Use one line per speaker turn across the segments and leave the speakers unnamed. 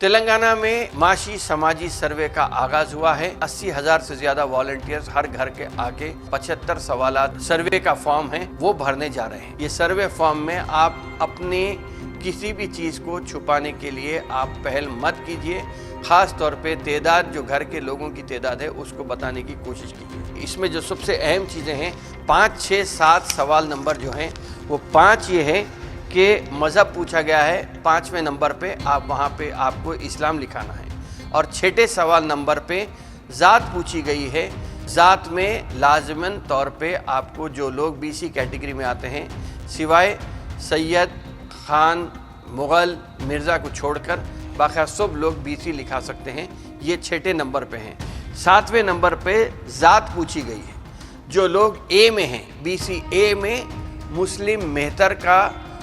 तेलंगाना में माशी समाजी सर्वे का आगाज हुआ है। 80,000 से ज्यादा वॉलंटियर्स हर घर के आके 75 सवालात सर्वे का फॉर्म है वो भरने जा रहे हैं। ये सर्वे फॉर्म में आप अपने किसी भी चीज को छुपाने के लिए आप पहल मत कीजिए। खास तौर पे तादाद जो घर के लोगों की तादाद है उसको बताने की कोशिश कीजिए। इसमें जो सबसे अहम चीजें हैं 5, 6, 7 सवाल नंबर जो हैं वो 5 ये है कि मज़हब पूछा गया है। 5वें नंबर पे आप वहाँ पे आपको इस्लाम लिखाना है। और 6ठे सवाल नंबर पे ज़ात पूछी गई है। ज़ात में लाजमन तौर पे आपको जो लोग BC कैटेगरी में आते हैं सिवाय सैयद, खान, मुग़ल, मिर्ज़ा को छोड़कर बाकी सब लोग BC लिखा सकते हैं। ये 6ठे नंबर पे हैं। 7वें नंबर पे ज़ात पूछी गई है। जो लोग A में हैं, BC A में मुस्लिम मेहतर का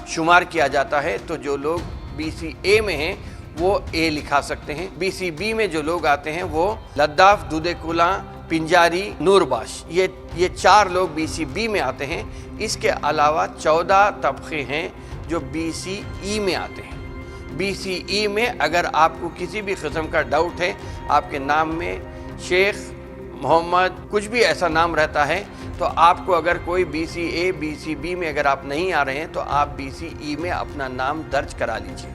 शुमार किया जाता है, तो जो लोग BC A में हैं वो A लिखा सकते हैं। BC B में जो लोग आते हैं वो लद्दाफ, दूधेकुला, पिंजारी, नूरबाश, ये 4 लोग BC B में आते हैं। इसके अलावा 14 तबके हैं जो BC E में आते हैं। BC E में अगर आपको किसी भी किस्म का डाउट है, आपके नाम में शेख, मोहम्मद कुछ भी ऐसा नाम रहता है, तो आपको अगर कोई BC A, BC B में अगर आप नहीं आ रहे हैं तो आप BC E में अपना नाम दर्ज करा लीजिए।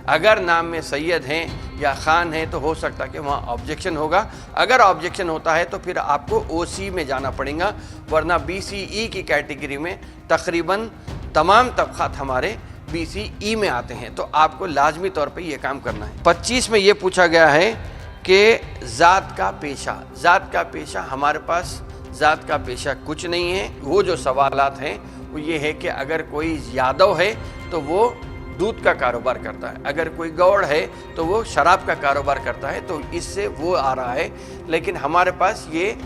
अगर नाम में सैयद हैं या खान हैं तो हो सकता है कि वहाँ ऑब्जेक्शन होगा। अगर ऑब्जेक्शन होता है तो फिर आपको OC में जाना पड़ेगा, वरना BC E की कैटेगरी में तकरीबन तमाम तबक़ात हमारे BC E में आते हैं, तो आपको लाजमी तौर पे ये काम करना है। 25 में ये पूछा गया है कि ज़ात का पेशा हमारे पास ज़ात का पेशा कुछ नहीं है। वो जो सवालात हैं वो ये है कि अगर कोई यादव है तो वो दूध का कारोबार करता है, अगर कोई गौड़ है तो वो शराब का कारोबार करता है, तो इससे वो आ रहा है। लेकिन हमारे पास ये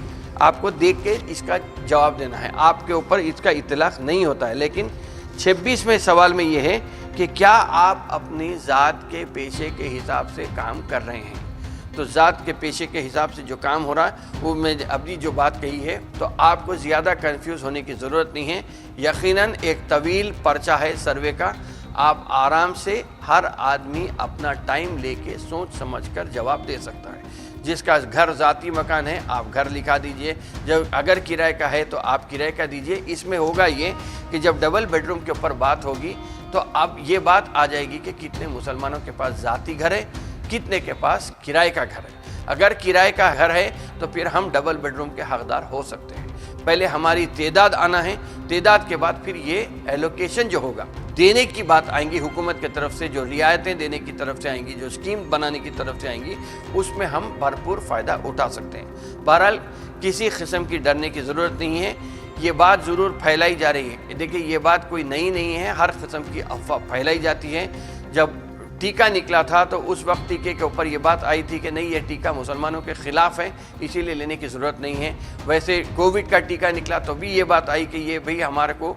आपको देख के इसका जवाब देना है, आपके ऊपर इसका इतलाक़ नहीं होता है। लेकिन 26वें सवाल में ये है कि क्या आप अपनी ज़ात के पेशे के हिसाब से काम कर रहे हैं। तो ज़ात के पेशे के हिसाब से जो काम हो रहा है वो मैं अभी जो बात कही है, तो आपको ज़्यादा कंफ्यूज होने की ज़रूरत नहीं है। यकीनन एक तवील पर्चा है सर्वे का, आप आराम से हर आदमी अपना टाइम लेके सोच समझकर जवाब दे सकता है। जिसका घर ज़ाती मकान है आप घर लिखा दीजिए, जब अगर किराए का है तो आप किराए का दीजिए। इसमें होगा ये कि जब डबल बेडरूम के ऊपर बात होगी तो अब ये बात आ जाएगी कि कितने मुसलमानों के पास ज़ाती घर है, कितने के पास किराए का घर है। अगर किराए का घर है तो फिर हम डबल बेडरूम के हकदार हो सकते हैं। पहले हमारी तादाद आना है, तादाद के बाद फिर ये एलोकेशन जो होगा देने की बात आएंगी, हुकूमत की तरफ से जो रियायतें देने की तरफ से आएंगी, जो स्कीम बनाने की तरफ से आएंगी, उसमें हम भरपूर फ़ायदा उठा सकते हैं। बहरहाल किसी किस्म की डरने की ज़रूरत नहीं है। ये बात ज़रूर फैलाई जा रही है। देखिए ये बात कोई नई नहीं है, हर किस्म की अफवाह फैलाई जाती है। जब टीका निकला था तो उस वक्त टीके के ऊपर ये बात आई थी कि नहीं ये टीका मुसलमानों के ख़िलाफ़ है, इसीलिए लेने की ज़रूरत नहीं है। वैसे कोविड का टीका निकला तो भी ये बात आई कि ये भाई हमारे को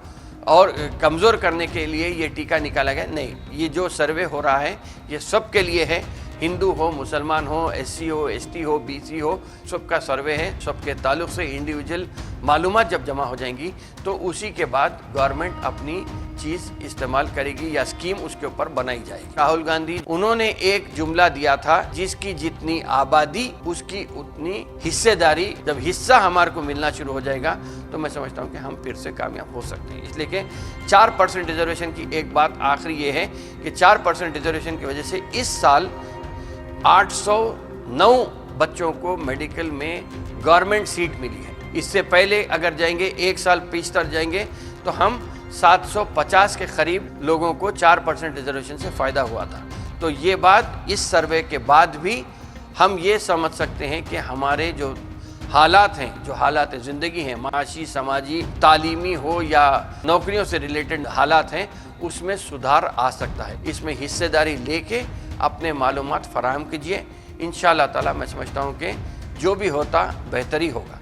और कमज़ोर करने के लिए ये टीका निकाला गया। नहीं, ये जो सर्वे हो रहा है ये सब के लिए है, हिंदू हो, मुसलमान हो, SC हो, ST हो, BC हो, सबका सर्वे है। सबके ताल्लुक़ से इंडिविजुअल मालूमात जब जमा हो जाएंगी तो उसी के बाद गवर्नमेंट अपनी चीज़ इस्तेमाल करेगी या स्कीम उसके ऊपर बनाई जाएगी। राहुल गांधी उन्होंने एक जुमला दिया था, जिसकी जितनी आबादी उसकी उतनी हिस्सेदारी। जब हिस्सा हमारे को मिलना शुरू हो जाएगा तो मैं समझता हूँ कि हम फिर से कामयाब हो सकते हैं। इसलिए कि 4% रिजर्वेशन की एक बात आखिरी ये है कि 4% रिजर्वेशन की वजह से इस साल 809 बच्चों को मेडिकल में गवर्नमेंट सीट मिली है। इससे पहले अगर जाएंगे 1 साल पीछे जाएंगे तो हम 750 के करीब लोगों को 4% रिजर्वेशन से फ़ायदा हुआ था। तो ये बात इस सर्वे के बाद भी हम ये समझ सकते हैं कि हमारे जो हालात हैं, जो हालात ज़िंदगी हैं, माशी, समाजी, तालीमी हो या नौकरियों से रिलेटेड हालात हैं, उसमें सुधार आ सकता है। इसमें हिस्सेदारी लेके अपने मालूमात फराहम कीजिए। इंशाअल्लाह ताला मैं समझता हूँ कि जो भी होता बेहतरी होगा।